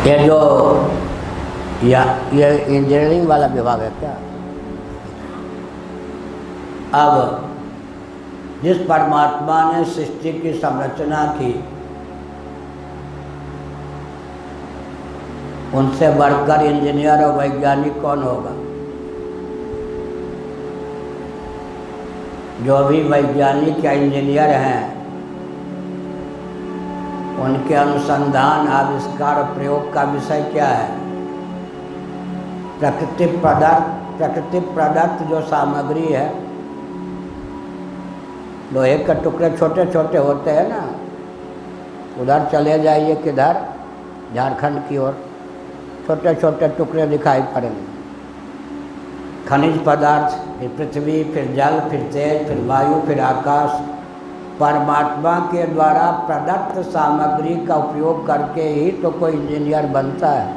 ये जो ये इंजीनियरिंग वाला विभाग है क्या? अब जिस परमात्मा ने सृष्टि की संरचना की, उनसे बढ़कर इंजीनियर और वैज्ञानिक कौन होगा? जो भी वैज्ञानिक या इंजीनियर हैं, उनके अनुसंधान, आविष्कार और प्रयोग का विषय क्या है? प्रकृति प्रदत्त जो सामग्री है, लोहे के टुकड़े छोटे छोटे होते हैं ना, उधर चले जाइए किधर, झारखंड की ओर, छोटे छोटे टुकड़े दिखाई पड़ेंगे। खनिज पदार्थ, फिर पृथ्वी, फिर जल, फिर तेज, फिर वायु, फिर आकाश। परमात्मा के द्वारा प्रदत्त सामग्री का उपयोग करके ही तो कोई इंजीनियर बनता है।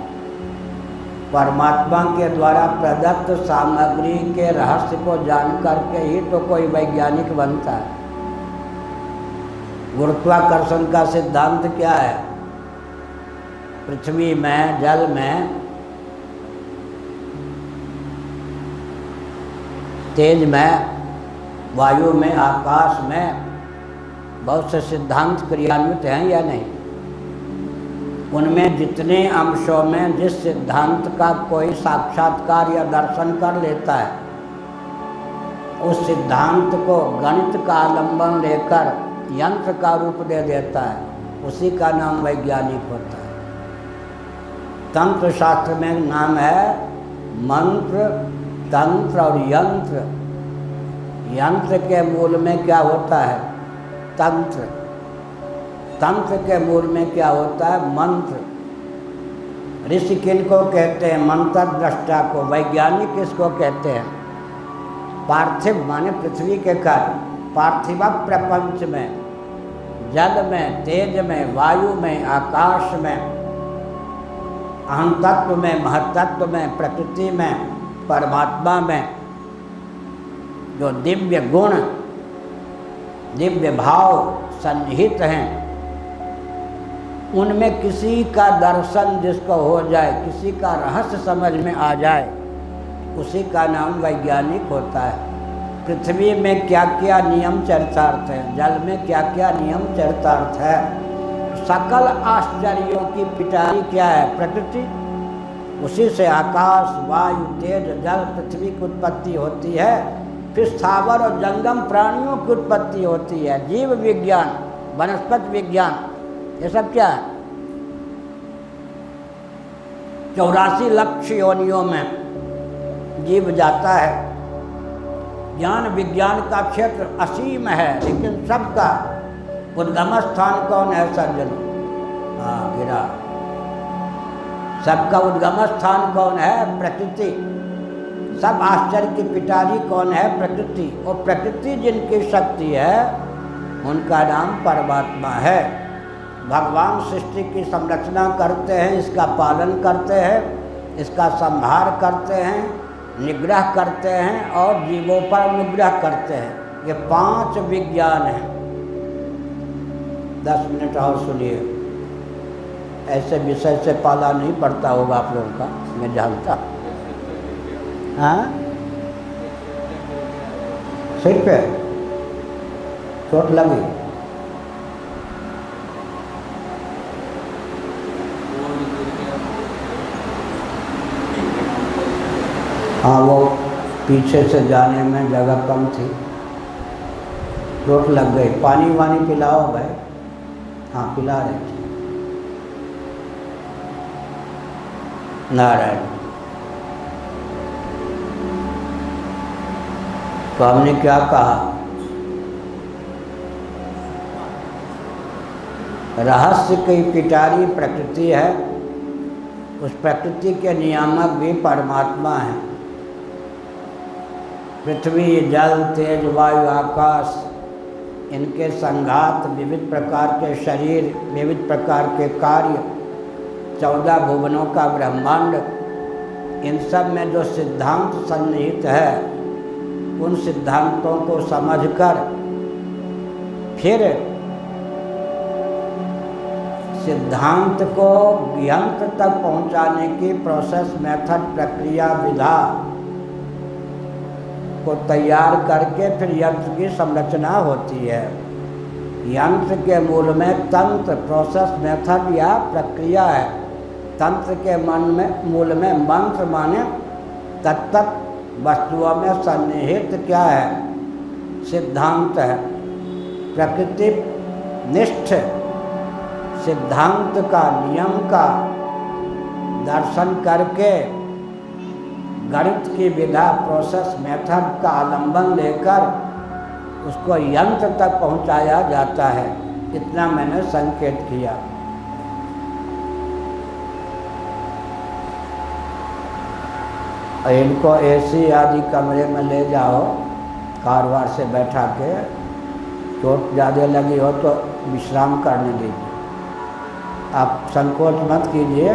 परमात्मा के द्वारा प्रदत्त सामग्री के रहस्य को जान करके ही तो कोई वैज्ञानिक बनता है। गुरुत्वाकर्षण का सिद्धांत क्या है? पृथ्वी में, जल में, तेज में, वायु में, आकाश में बहुत से सिद्धांत क्रियान्वित हैं या नहीं? उनमें जितने अंशों में जिस सिद्धांत का कोई साक्षात्कार या दर्शन कर लेता है, उस सिद्धांत को गणित का आलंबन लेकर यंत्र का रूप दे देता है, उसी का नाम वैज्ञानिक होता है। तंत्र शास्त्र में नाम है मंत्र, तंत्र और यंत्र। यंत्र के मूल में क्या होता है? तंत्र। तंत्र के मूल में क्या होता है? मंत्र। ऋषि किनको कहते हैं? मंत्र दृष्टा को। वैज्ञानिक किसको कहते हैं? पार्थिव माने पृथ्वी के कार्य, पार्थिव प्रपंच में, जल में, तेज में, वायु में, आकाश में, अहं तत्व में, महतत्व में, प्रकृति में, परमात्मा में जो दिव्य गुण, दिव्य भाव सन्निहित हैं, उनमें किसी का दर्शन जिसको हो जाए, किसी का रहस्य समझ में आ जाए, उसी का नाम वैज्ञानिक होता है। पृथ्वी में क्या क्या नियम चरितार्थ है, जल में क्या क्या नियम चरितार्थ है, सकल आश्चर्यों की पिटारी क्या है? प्रकृति। उसी से आकाश, वायु, तेज, जल, पृथ्वी की उत्पत्ति होती है। फिर स्थावर और जंगम प्राणियों की उत्पत्ति होती है। जीव विज्ञान, वनस्पति विज्ञान, ये सब क्या है? 84 लाख योनियों में जीव जाता है। ज्ञान विज्ञान का क्षेत्र असीम है, लेकिन सबका उद्गम स्थान कौन है? सज्जन। हाँ, गिरा। सबका उद्गम स्थान कौन है? प्रकृति। सब आश्चर्य की पिटारी कौन है? प्रकृति। और प्रकृति जिनकी शक्ति है, उनका नाम परमात्मा है। भगवान सृष्टि की संरचना करते हैं, इसका पालन करते हैं, इसका संहार करते हैं, निग्रह करते हैं और जीवों पर अनुग्रह करते हैं। ये 5 विज्ञान हैं। 10 मिनट और सुनिए। ऐसे विषय से पाला नहीं पड़ता होगा आप लोगों का, मैं जानता। हाँ, सिर पे चोट लगी? हाँ, वो पीछे से जाने में जगह कम थी, चोट लग गई। पानी वानी पिलाओ भाई। हाँ, पिला रहे थे। नारायण। तो हमने क्या कहा? रहस्य की पिटारी प्रकृति है, उस प्रकृति के नियामक भी परमात्मा है। पृथ्वी, जल, तेज, वायु, आकाश, इनके संघात, विविध प्रकार के शरीर, विविध प्रकार के कार्य, 14 भुवनों का ब्रह्मांड, इन सब में जो सिद्धांत सन्निहित है, उन सिद्धांतों को समझकर फिर सिद्धांत को यंत्र तक पहुंचाने की प्रोसेस, मेथड, प्रक्रिया, विधा को तैयार करके फिर यंत्र की संरचना होती है। यंत्र के मूल में तंत्र, प्रोसेस, मेथड या प्रक्रिया है। तंत्र के मूल में मंत्र माने तत्त वस्तुओं में सन्निहित क्या है? सिद्धांत है। प्रकृति निष्ठ सिद्धांत का, नियम का दर्शन करके गणित की विधा, प्रोसेस, मेथड का आलंबन लेकर उसको यंत्र तक पहुंचाया जाता है। इतना मैंने संकेत किया। इनको एसी आदि कमरे में ले जाओ, कारवार से बैठा के, चोट ज़्यादा लगी हो तो विश्राम करने दीजिए। आप संकोच मत कीजिए,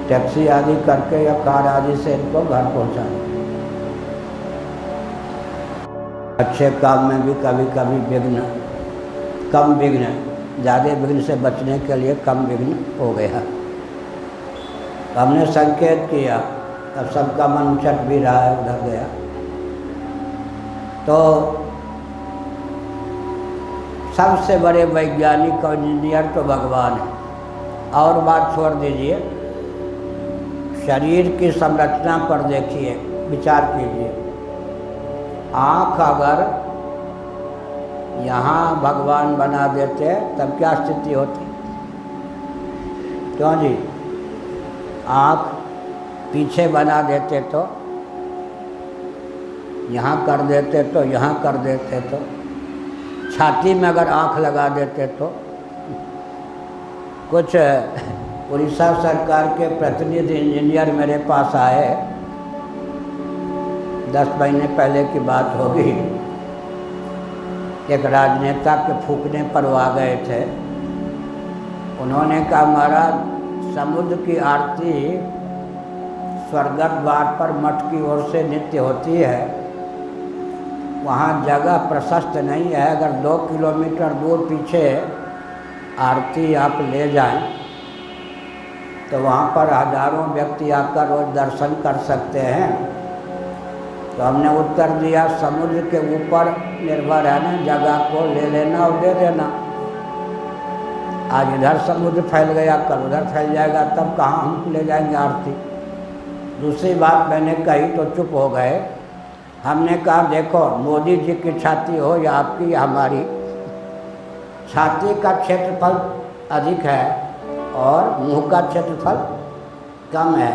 टैक्सी आदि करके या कार आदि से इनको घर पहुंचाएं। अच्छे काम में भी कभी कभी विघ्न, कम विघ्न, ज़्यादा विघ्न से बचने के लिए कम विघ्न हो गया। हमने संकेत किया, अब सबका मन चट भी रहा है, उधर गया। तो सबसे बड़े वैज्ञानिक और इंजीनियर तो भगवान है। और बात छोड़ दीजिए, शरीर की संरचना पर देखिए, विचार कीजिए। आँख अगर यहाँ भगवान बना देते तब क्या स्थिति होती? क्यों जी? आँख पीछे बना देते तो, यहाँ कर देते तो, यहाँ कर देते तो, छाती में अगर आँख लगा देते तो। कुछ उड़ीसा सरकार के प्रतिनिधि इंजीनियर मेरे पास आए, 10 महीने पहले की बात होगी। एक राजनेता के फूकने पर वो आ गए थे। उन्होंने कहा, महाराज समुद्र की आरती स्वर्गद्वार द्वार पर मठ की ओर से नित्य होती है, वहाँ जगह प्रशस्त नहीं है। अगर 2 किलोमीटर दूर पीछे आरती आप ले जाएं तो वहाँ पर हजारों व्यक्ति आकर रोज दर्शन कर सकते हैं। तो हमने उत्तर दिया, समुद्र के ऊपर निर्भर है ना, जगह को ले लेना और दे देना। आज इधर समुद्र फैल गया, कल उधर फैल जाएगा, तब कहाँ हम ले जाएंगे आरती। दूसरी बात मैंने कही तो चुप हो गए। हमने कहा, देखो मोदी जी की छाती हो या आपकी या हमारी, छाती का क्षेत्रफल अधिक है और मुंह का क्षेत्रफल कम है।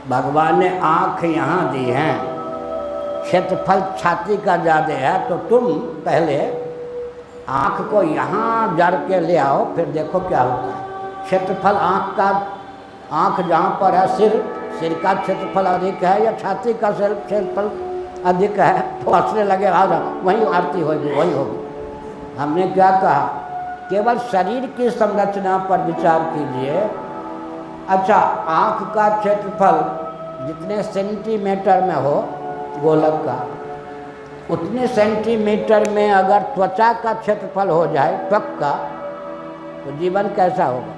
भगवान ने आँख यहाँ दी है, क्षेत्रफल छाती का ज़्यादा है, तो तुम पहले आँख को यहाँ जड़ के ले आओ, फिर देखो क्या होता है। क्षेत्रफल आँख का, आँख जहाँ पर है, सिर का क्षेत्रफल अधिक है या छाती का क्षेत्रफल अधिक है, तो हंसने लगे, आ वहीं आरती होगी, वही होगी। हमने क्या कहा, केवल शरीर की संरचना पर विचार कीजिए। अच्छा, आँख का क्षेत्रफल जितने सेंटीमीटर में हो गोलक का, उतने सेंटीमीटर में अगर त्वचा का क्षेत्रफल हो जाए, त्वक का, तो जीवन कैसा होगा?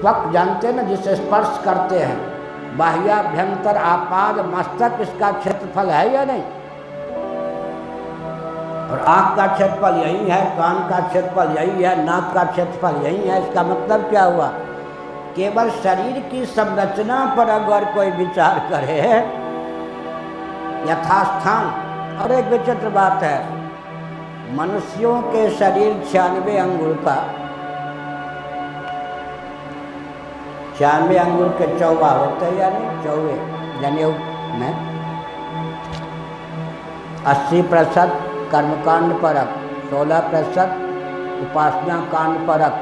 त्वक जानते हैं ना, जिसे स्पर्श करते हैं, बाह्याभ्यंतर आपाद मस्तक, इसका क्षेत्रफल है या नहीं? और आँख का क्षेत्रफल यही है, कान का क्षेत्रफल यही है, नाक का क्षेत्रफल यही है। इसका मतलब क्या हुआ? केवल शरीर की संरचना पर अगर कोई विचार करे यथास्थान। और एक विचित्र बात है, मनुष्यों के शरीर 96 अंगुल का, 96 अंगुल के चौवा होते हैं या नहीं? चौवे जनेऊ में 80% कर्मकांड परक, 16% उपासना कांड परक।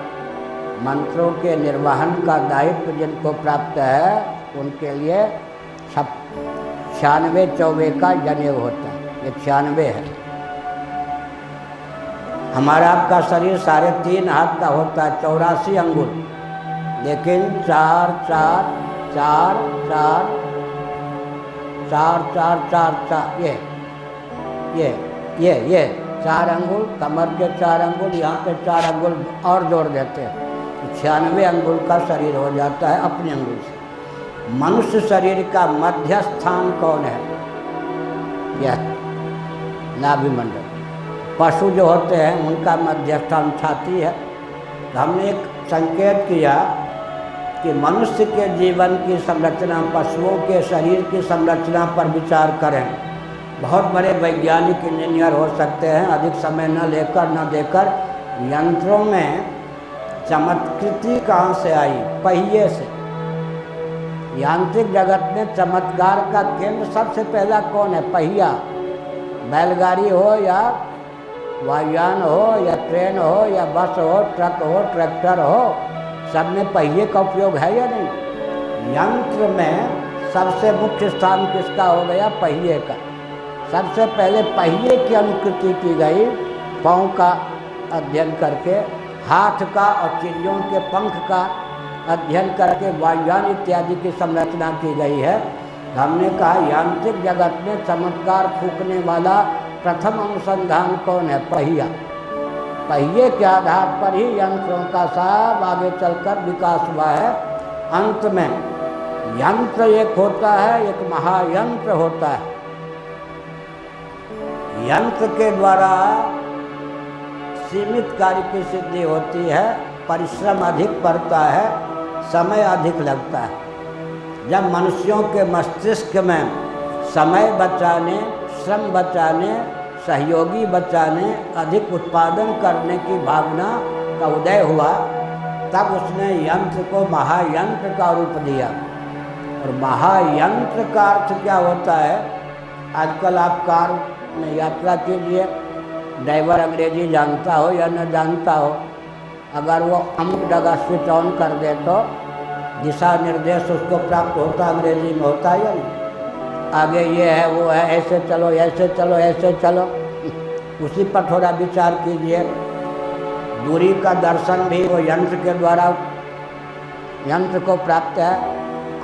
मंत्रों के निर्वहन का दायित्व जिनको प्राप्त है, उनके लिए 96 चौवे का जनेऊ होता है। ये 96 है। हमारा आपका शरीर 3.5 हाथ का होता है, 84 अंगुल, लेकिन 4 4 4 4 4 4 4 4 ये 4 अंगुल, कमर के 4 अंगुल, यहाँ पे 4 अंगुल और जोड़ देते हैं, 96 अंगुल का शरीर हो जाता है अपने अंगुल से। मनुष्य शरीर का मध्य स्थान कौन है? यह नाभिमंडल। पशु जो होते हैं उनका मध्य स्थान छाती है। तो हमने एक संकेत किया कि मनुष्य के जीवन की संरचना, पशुओं के शरीर की संरचना पर विचार करें। बहुत बड़े वैज्ञानिक इंजीनियर हो सकते हैं, अधिक समय न देकर यंत्रों में चमत्कृति कहाँ से आई? पहिए से। यांत्रिक जगत में चमत्कार का केंद्र सबसे पहला कौन है? पहिया। बैलगाड़ी हो या वायुयान हो या ट्रेन हो या बस हो, ट्रक हो, ट्रैक्टर हो, सब में पहिए का उपयोग है या नहीं? यंत्र में सबसे मुख्य स्थान किसका हो गया? पहिए का। सबसे पहले पहिए की अनुकृति की गई, पाँव का अध्ययन करके, हाथ का और चिड़ियों के पंख का अध्ययन करके वायुयान इत्यादि की संरचना की गई है। हमने कहा यांत्रिक जगत में चमत्कार फूंकने वाला प्रथम अनुसंधान कौन है? पहिया। पहिए के आधार पर ही यंत्रों का सब आगे चलकर विकास हुआ है। अंत में यंत्र एक होता है, एक महायंत्र होता है। यंत्र के द्वारा सीमित कार्य की सिद्धि होती है, परिश्रम अधिक पड़ता है, समय अधिक लगता है। जब मनुष्यों के मस्तिष्क में समय बचाने, श्रम बचाने, सहयोगी बचाने, अधिक उत्पादन करने की भावना का उदय हुआ, तब उसने यंत्र को महायंत्र का रूप दिया। और महायंत्र का अर्थ क्या होता है? आजकल आप कार में यात्रा कीजिए, ड्राइवर अंग्रेजी जानता हो या न जानता हो, अगर वो अमुक जगह स्विच ऑन कर दे तो दिशा निर्देश उसको प्राप्त होता, अंग्रेजी में होता है या नहीं? आगे ये है, वो है, ऐसे चलो, ऐसे चलो, ऐसे चलो। उसी पर थोड़ा विचार कीजिए। दूरी का दर्शन भी वो यंत्र के द्वारा यंत्र को प्राप्त है।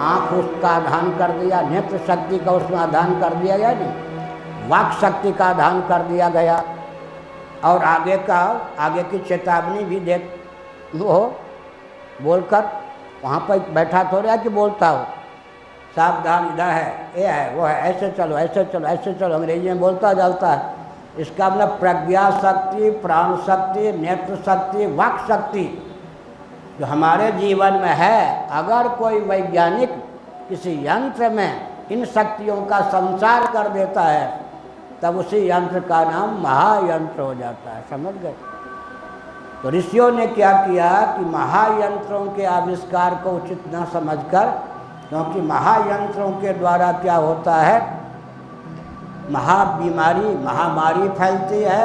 आँख उसका आधान कर दिया, नेत्र शक्ति का उसमें आधान कर दिया या नहीं? वाक शक्ति का आधान कर दिया गया। और आगे की चेतावनी भी दे वो बोलकर वहाँ पर बैठा थोड़ा है कि बोलता हो, सावधान, इधर है, ये है, वो है, ऐसे चलो, ऐसे चलो, ऐसे चलो, अंग्रेजी में बोलता जाता है। इसका मतलब प्रज्ञा शक्ति, प्राण शक्ति, नेत्र शक्ति, वाक शक्ति जो हमारे जीवन में है, अगर कोई वैज्ञानिक किसी यंत्र में इन शक्तियों का संचार कर देता है, तब उसी यंत्र का नाम महायंत्र हो जाता है। समझ गए? तो ऋषियों ने क्या किया कि महायंत्रों के आविष्कार को उचित न समझकर, क्योंकि महायंत्रों के द्वारा क्या होता है, महामारी फैलती है,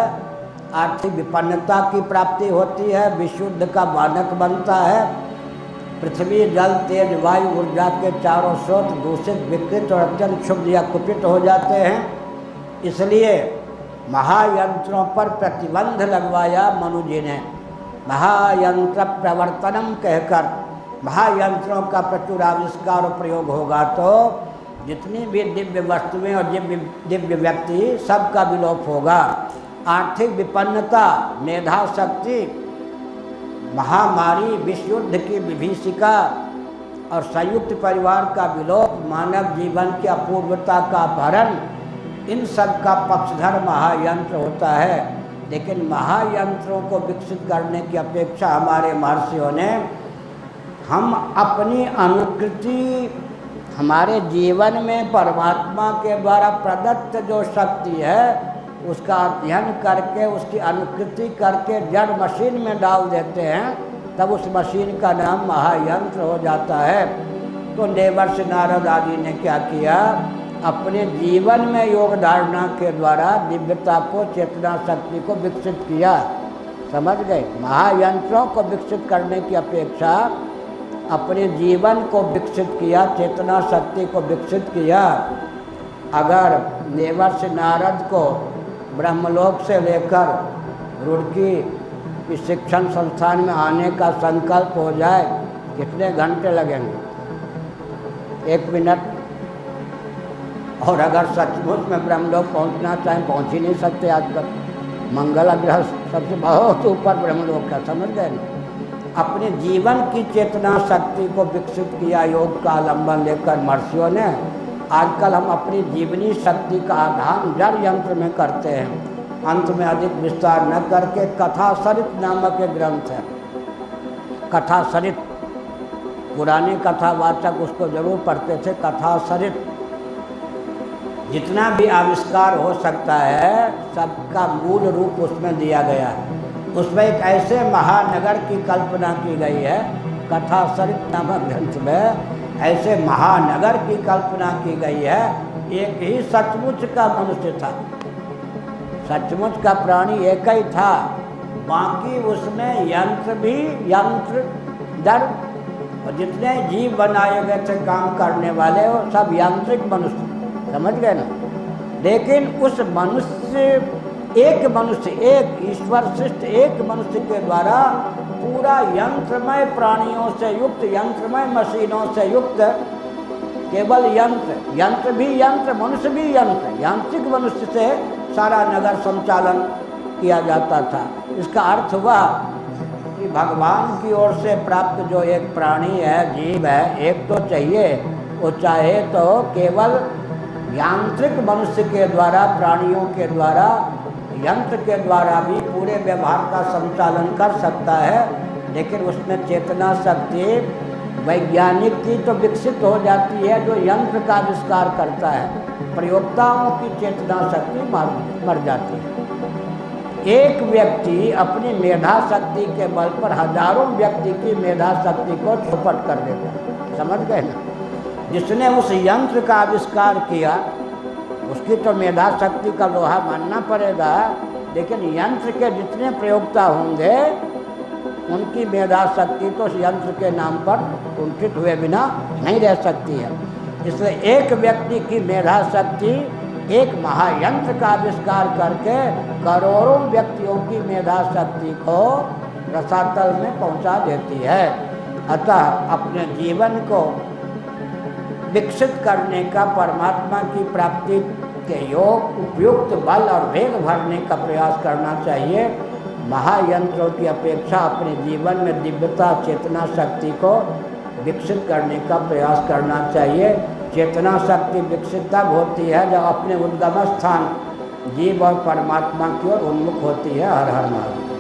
आर्थिक विपन्नता की प्राप्ति होती है, विशुद्ध का मानक बनता है, पृथ्वी, जल, तेज, वायु, ऊर्जा के चारों स्रोत दूषित, विकृत और अत्यंत क्षुब्ध या कुपित हो जाते हैं। इसलिए महायंत्रों पर प्रतिबंध लगवाया मनु जी ने। महायंत्र प्रवर्तनम कहकर महायंत्रों का प्रचुर आविष्कार और प्रयोग होगा तो जितनी भी दिव्य वस्तुएं और दिव्य व्यक्ति सबका विलोप होगा। आर्थिक विपन्नता, मेधा शक्ति, महामारी, विश्व युद्ध की विभीषिका और संयुक्त परिवार का विलोप, मानव जीवन की अपूर्वता का अपहरण, इन सब का पक्षधर महायंत्र होता है। लेकिन महायंत्रों को विकसित करने की अपेक्षा हमारे महर्षियों ने हम अपनी अनुकृति, हमारे जीवन में परमात्मा के द्वारा प्रदत्त जो शक्ति है उसका अध्ययन करके, उसकी अनुकृति करके जड़ मशीन में डाल देते हैं, तब उस मशीन का नाम महायंत्र हो जाता है। तो देवर्षि नारद आदि ने क्या किया, अपने जीवन में योग धारणा के द्वारा दिव्यता को, चेतना शक्ति को विकसित किया। समझ गए? महायंत्रों को विकसित करने की अपेक्षा अपने जीवन को विकसित किया, चेतना शक्ति को विकसित किया। अगर देवर्षि नारद को ब्रह्मलोक से लेकर रुड़की की शिक्षण संस्थान में आने का संकल्प हो जाए, कितने घंटे लगेंगे? 1 मिनट। और अगर सचमुच में ब्रह्मलोक पहुंचना चाहें, पहुंच ही नहीं सकते आजकल। मंगल ग्रह सबसे बहुत ऊपर ब्रह्मलोक का, समझ गए ना। अपने जीवन की चेतना शक्ति को विकसित किया योग का अवलंबन लेकर महर्षियों ने। आजकल हम अपनी जीवनी शक्ति का आधान जड़ यंत्र में करते हैं। अंत में अधिक विस्तार न करके कथासरित नामक एक ग्रंथ है, कथासरित, पुराने कथावाचक उसको जरूर पढ़ते थे। कथासरित जितना भी आविष्कार हो सकता है सबका मूल रूप उसमें दिया गया है। उसमें एक ऐसे महानगर की कल्पना की गई है, कथासरित नामक ग्रंथ में ऐसे महानगर की कल्पना की गई है। एक ही सचमुच का मनुष्य था, सचमुच का प्राणी एक ही था, बाकी उसमें यंत्र भी, यंत्र दर, और जितने जीव बनाए गए थे काम करने वाले वो सब यांत्रिक मनुष्य, समझ गए ना। लेकिन उस मनुष्य, एक मनुष्य, एक ईश्वर सृष्ट एक मनुष्य के द्वारा पूरा यंत्रमय प्राणियों से युक्त, यंत्रमय मशीनों से युक्त, केवल यंत्र, यंत्र भी यंत्र, मनुष्य भी यंत्र, यांत्रिक मनुष्य से सारा नगर संचालन किया जाता था। इसका अर्थ हुआ कि भगवान की ओर से प्राप्त जो एक प्राणी है, जीव है, एक तो चाहिए, वो चाहे तो केवल यांत्रिक मनुष्य के द्वारा, प्राणियों के द्वारा, यंत्र के द्वारा भी पूरे व्यवहार का संचालन कर सकता है। लेकिन उसमें चेतना शक्ति वैज्ञानिक की तो विकसित हो जाती है जो यंत्र का आविष्कार करता है, प्रयोक्ताओं की चेतना शक्ति मर जाती है। एक व्यक्ति अपनी मेधा शक्ति के बल पर हजारों व्यक्ति की मेधा शक्ति को चौपट कर देता है, समझ गए ना। जिसने उस यंत्र का आविष्कार किया उसकी तो मेधा शक्ति का लोहा मानना पड़ेगा, लेकिन यंत्र के जितने प्रयोक्ता होंगे उनकी मेधा शक्ति तो उस यंत्र के नाम पर कुंठित हुए बिना नहीं रह सकती है। इसलिए एक व्यक्ति की मेधा शक्ति एक महायंत्र का आविष्कार करके करोड़ों व्यक्तियों की मेधा शक्ति को रसातल में पहुंचा देती है। अतः अपने जीवन को विकसित करने का, परमात्मा की प्राप्ति के योग उपयुक्त बल और वेग भरने का प्रयास करना चाहिए। महायंत्रों की अपेक्षा अपने जीवन में दिव्यता, चेतना शक्ति को विकसित करने का प्रयास करना चाहिए। चेतना शक्ति विकसित तब होती है जब अपने उद्गम स्थान जीव और परमात्मा की ओर उन्मुख होती है। हर हर महादेव।